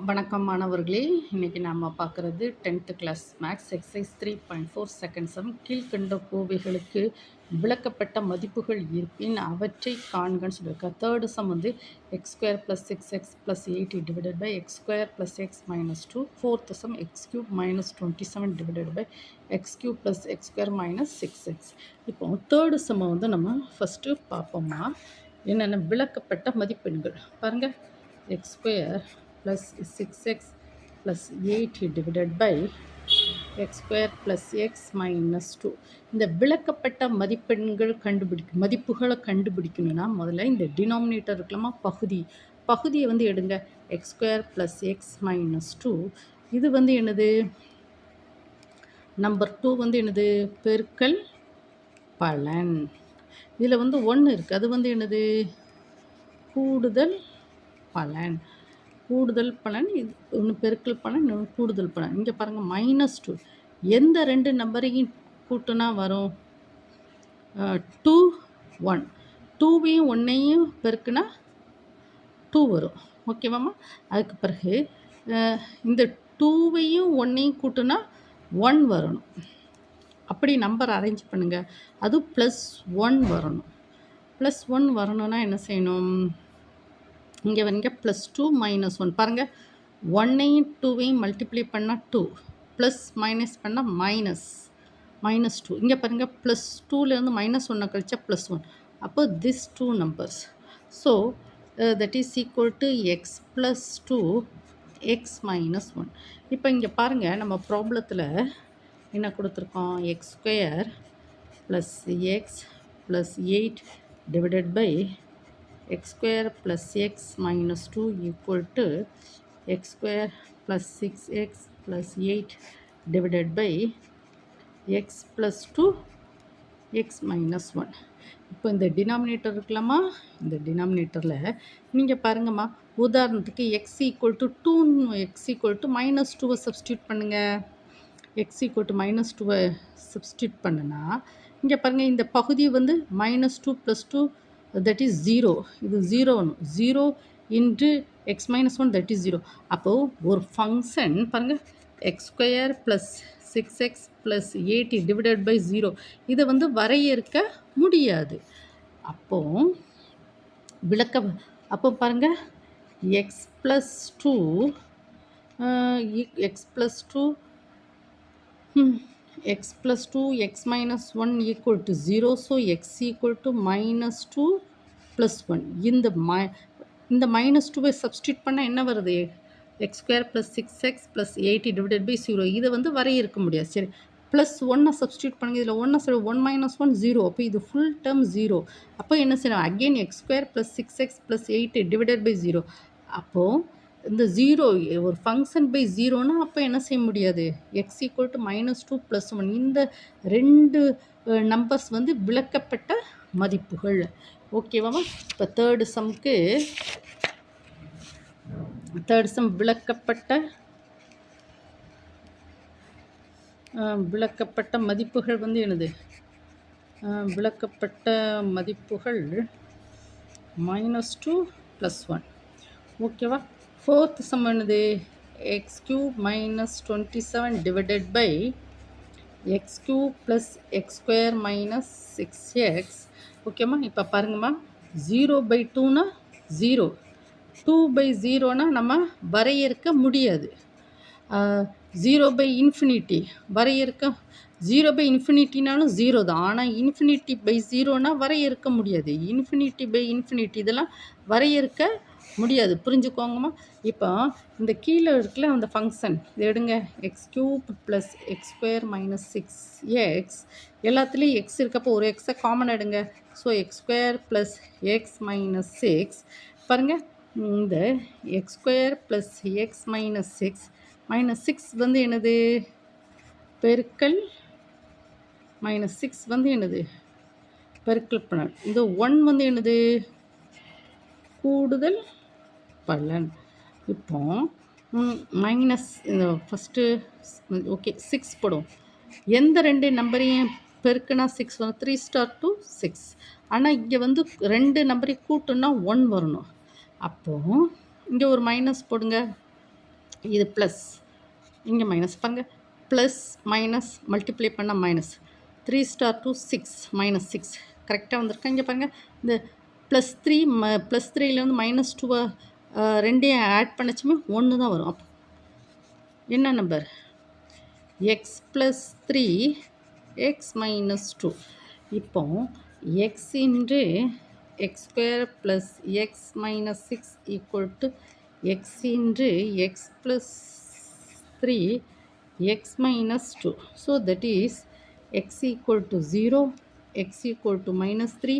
வணக்கம் மாணவர்களே, இன்னைக்கு நாம பார்க்குறது 10th class maths exercise 3.4 second sum. கீழ்கண்ட கோவைகளுக்கு விளக்கப்பட்ட மதிப்புகள் இருப்பின் அவற்றை காண்கன்னு சொல்லியிருக்கா. தேர்டு சம் வந்து x square plus 6x plus 8 divided by x square plus x minus 2. Fourth sum x cube minus 27 divided by x cube plus x square minus 6x. இப்போ தேர்டு சம்மை வந்து நம்ம ஃபஸ்ட்டு பார்ப்போம்மா. என்னென்ன விளக்கப்பட்ட மதிப்பெண்கள் பாருங்கள். X square plus 6x plus 8 divided by x square plus x minus 2. இந்த விளக்கப்பட்ட மதிப்புகளை கண்டுபிடிக்கணும்னா முதல்ல இந்த டினாமினேட்டர் இருக்கலாமா, பகுதியை வந்து எடுங்க. x square plus x minus 2. இது வந்து என்னது, நம்பர் 2 வந்து என்னது, பெருக்கல் பலன். இதில் வந்து 1 இருக்குது, அது வந்து என்னது, கூடுதல் பலன். இது ஒன்று பெருக்கல் பலன், இன்னொன்று கூடுதல் பலன். இங்கே பாருங்கள், -2. எந்த ரெண்டு நம்பரையும் கூட்டுனா வரும்? 2 1. 2வையும் 1ஐயும் பெருக்குனா 2 வரும். ஓகேவாம்மா? அதுக்கு பிறகு இந்த 2வையும் 1ஐயும் கூட்டுனா 1 வரணும். அப்படி நம்பர் அரேஞ்ச் பண்ணுங்கள். அது +1 வரணும். +1 வரணும்னா என்ன செய்யணும்? இங்கே வந்து +2 -1 பாருங்கள். 1ஐயும் 2வையும் மல்டிப்ளை பண்ணால் 2, ப்ளஸ் மைனஸ் பண்ணால் -2. இங்கே பாருங்கள், +2லேருந்து -1 கழிச்சா +1. அப்போ this 2 numbers. So that is equal to x plus 2 x minus 1. இப்போ இங்கே பாருங்கள், நம்ம ப்ராப்ளத்தில் என்ன கொடுத்துருக்கோம்? X square plus x plus 8 divided by x square plus x minus 2 equal to x square plus 6x plus 8 divided by x plus 2 x minus 1. இப்போ இந்த denominator இருக்கலாமா, இந்த டினாமினேட்டரில் நீங்கள் பாருங்கம்மா, உதாரணத்துக்கு x equal to 2, x equal to -2 substitute பண்ணுங்கள். x equal to -2 substitute பண்ணுனா இங்கே பாருங்கள், இந்த பகுதி வந்து -2 + 2 தட் இஸ் 0. இது 0 into x minus 1 that is 0. அப்போது ஒரு ஃபங்க்ஷன் பாருங்கள், x square plus 6x plus 8 divided by 0 இதை வந்து வரையறுக்க முடியாது. அப்போ பாருங்கள், x plus 2 x plus 2 x minus 1 equal to 0. So x equal to -2 plus 1. இந்த -2 சப்ஸ்டியூட் பண்ணால் என்ன வருது? x square plus 6x plus 8 divided by 0. இதை வந்து வரையறுக்க முடியாது. சரி, +1 சப்ஸ்டியூட் பண்ணுங்க. இதில் 1 minus 1 0. அப்போ இது ஃபுல் டேர்ம் 0. அப்போ என்ன செய்யணும்? Again x square plus 6x plus 8 divided by 0. அப்போது இந்த 0 ஒரு ஃபங்க்ஷன் பை 0னா அப்போ என்ன செய்ய முடியாது? X equal to -2 + 1. இந்த ரெண்டு நம்பர்ஸ் வந்து விளக்கப்பட்ட மதிப்புகள். ஓகேவாமா? இப்போ தேர்டு சம் விளக்கப்பட்ட மதிப்புகள் வந்து என்னது? விளக்கப்பட்ட மதிப்புகள் -2 + 1. ஓகேவா? ஃபோர்த் சம் என்னது? X cube minus 27 divided by x cube plus x square minus 6x. ஓகேம்மா? இப்போ பாருங்கம்மா, 0/2னா 0, 2/0னா நம்ம வரையறுக்க முடியாது. 0/∞ வரையறுக்க, 0/∞னாலும் 0 தான். ஆனால் ∞/0னா வரையறுக்க முடியாது. ∞/∞ இதெல்லாம் வரையறுக்க முடியாது. புரிஞ்சுக்கோங்கம்மா. இப்போ இந்த கீழே இருக்குல்ல அந்த ஃபங்க்ஷன், இது எடுங்க. X cube plus x square minus 6x. எல்லாத்துலேயும் எக்ஸ் இருக்கப்போ ஒரு எக்ஸை காமன் எடுங்க. So X square plus x minus 6. பாருங்கள், இந்த X square plus x minus 6 வந்து என்னது? பெருக்கல். -6 வந்து என்னது? பெருக்கல் பலன். இந்த 1 வந்து என்னது? கூடுதல் பலன். இப்போ மைனஸ் இந்த ஃபஸ்ட்டு ஓகே 6 போடும். எந்த ரெண்டு நம்பரையும் பெருக்குனா 6 வரும்? 3 * 2 6. ஆனால் இங்கே வந்து ரெண்டு நம்பரையும் கூட்டுன்னா 1 வரணும். அப்போது இங்கே ஒரு மைனஸ் போடுங்க, இது ப்ளஸ், இங்கே மைனஸ் பாருங்க, ப்ளஸ் மைனஸ் மல்டிப்ளை பண்ண மைனஸ், 3 ஸ்டார் 2 6 மைனஸ் 6 கரெக்டாக வந்திருக்கா. இங்கே பாருங்கள், இந்த ப்ளஸ் 3 ப்ளஸ் 3லேருந்து மைனஸ் 2 ரெண்டையும் ஆட் பண்ணச்சுமே 1 தான் வரும். அப்போ என்ன number? X plus 3 X minus 2. இப்போ X into X square plus x minus 6 equal to X into X plus 3 X minus 2. So that is X equal to 0, X equal to minus 3,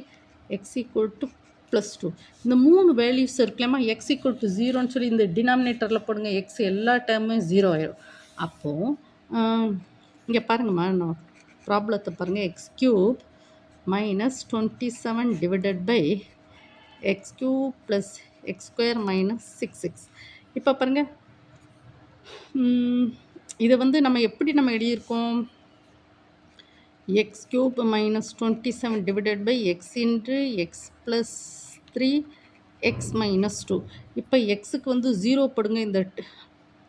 X equal to plus 2. இந்த 3 values இருக்கலாமா, X equal to 0ன்னு சொல்லி இந்த டினாமினேட்டரில் போடுங்க. X எல்லா டைமும் 0 ஆயிடும். அப்போது இங்கே பாருங்கம்மா, நான் ப்ராப்ளத்தை பாருங்கள். X cube minus 27 divided by x cube plus x square minus 6x. இப்போ பாருங்கள், இதை வந்து நம்ம எப்படி நம்ம எழுதியிருக்கோம்? X cube minus 27 divided by X into X plus 3 X minus 2. இப்போ எக்ஸுக்கு வந்து 0 படுங்க. இந்த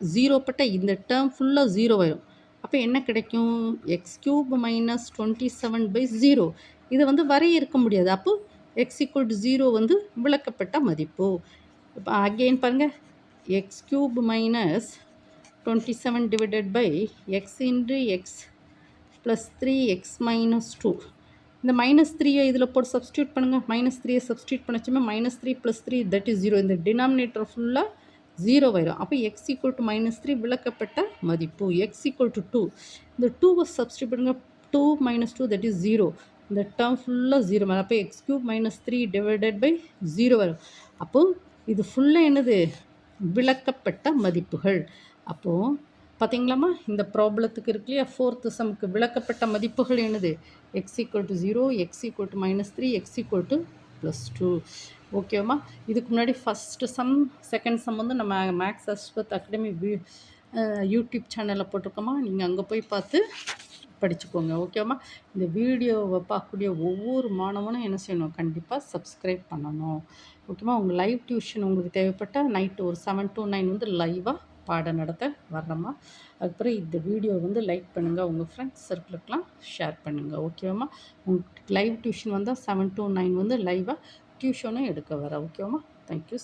0 பட்ட இந்த டேர்ம் ஃபுல்லாக 0 ஆயிடும். அப்போ என்ன கிடைக்கும்? X cube minus 27 by 0. இதை வந்து வரையறுக்க முடியாது. அப்போ எக்ஸ் ஈக்குவல் டு 0 வந்து விளக்கப்பட்ட மதிப்பு. இப்போ அகெயின் பாருங்கள், X cube minus 27 divided by X into X plus 3 X minus 2. இந்த மைனஸ் 3ஐ இதில் போட்டு சப்ஸ்டியூட் பண்ணுங்கள். மைனஸ் 3ஐ சப்ஸ்டியூட் பண்ணச்சுமே மைனஸ் 3 ப்ளஸ் 3 தட் இஸ் 0. இந்த டினாமினேட்டர் ஃபுல்லாக 0 ஆயிடும். அப்போ எக்ஸ் ஈக்குவல் டு மைனஸ் 3 விளக்கப்பட்ட மதிப்பு. X equal to 2. இந்த 2வை சப்ஸ்டியூட் பண்ணுங்கள். 2 மைனஸ் 2 தட் இஸ் 0. இந்த டேர்ம் ஃபுல்லாக 0 வரும். அப்போ x cube minus 3 divided by 0 வரும். அப்போது இது ஃபுல்லாக என்னது? விளக்கப்பட்ட மதிப்புகள். அப்போது பார்த்தீங்களாம்மா, இந்த ப்ராப்ளத்துக்கு இருக்கு இல்லையா, 4th சம்க்கு விளக்கப்பட்ட மதிப்புகள் என்னது? X equal to 0, X equal to minus 3, X equal to plus 2. ஓகேம்மா. இதுக்கு முன்னாடி ஃபஸ்ட்டு சம், செகண்ட் சம் வந்து நம்ம மேக்ஸ் அஸ்வத் அகாடமி யூடியூப் சேனலில் போட்டிருக்கோமா, நீங்கள் அங்கே போய் பார்த்து படிச்சுக்கோங்க. ஓகேம்மா. இந்த வீடியோவை பார்க்கக்கூடிய ஒவ்வொரு மாணவனும் என்ன செய்யணும்? கண்டிப்பாக சப்ஸ்கிரைப் பண்ணணும். ஓகேம்மா. உங்கள் லைவ் டியூஷன் உங்களுக்கு தேவைப்பட்டால் நைட்டு ஒரு 7 to 9 வந்து லைவாக பாடம் நடத்த வர்றோம்மா. அதுக்கப்புறம் இந்த வீடியோ வந்து லைக் பண்ணுங்கள், உங்கள் ஃப்ரெண்ட்ஸ் சர்க்கிளுக்கெலாம் ஷேர் பண்ணுங்கள். ஓகேவாம்மா. உங்களுக்கு லைவ் டியூஷன் வந்தால் 7 to 9 வந்து லைவாக டியூஷனும் எடுக்க வரேன். ஓகேவாம்மா. தேங்க்யூ.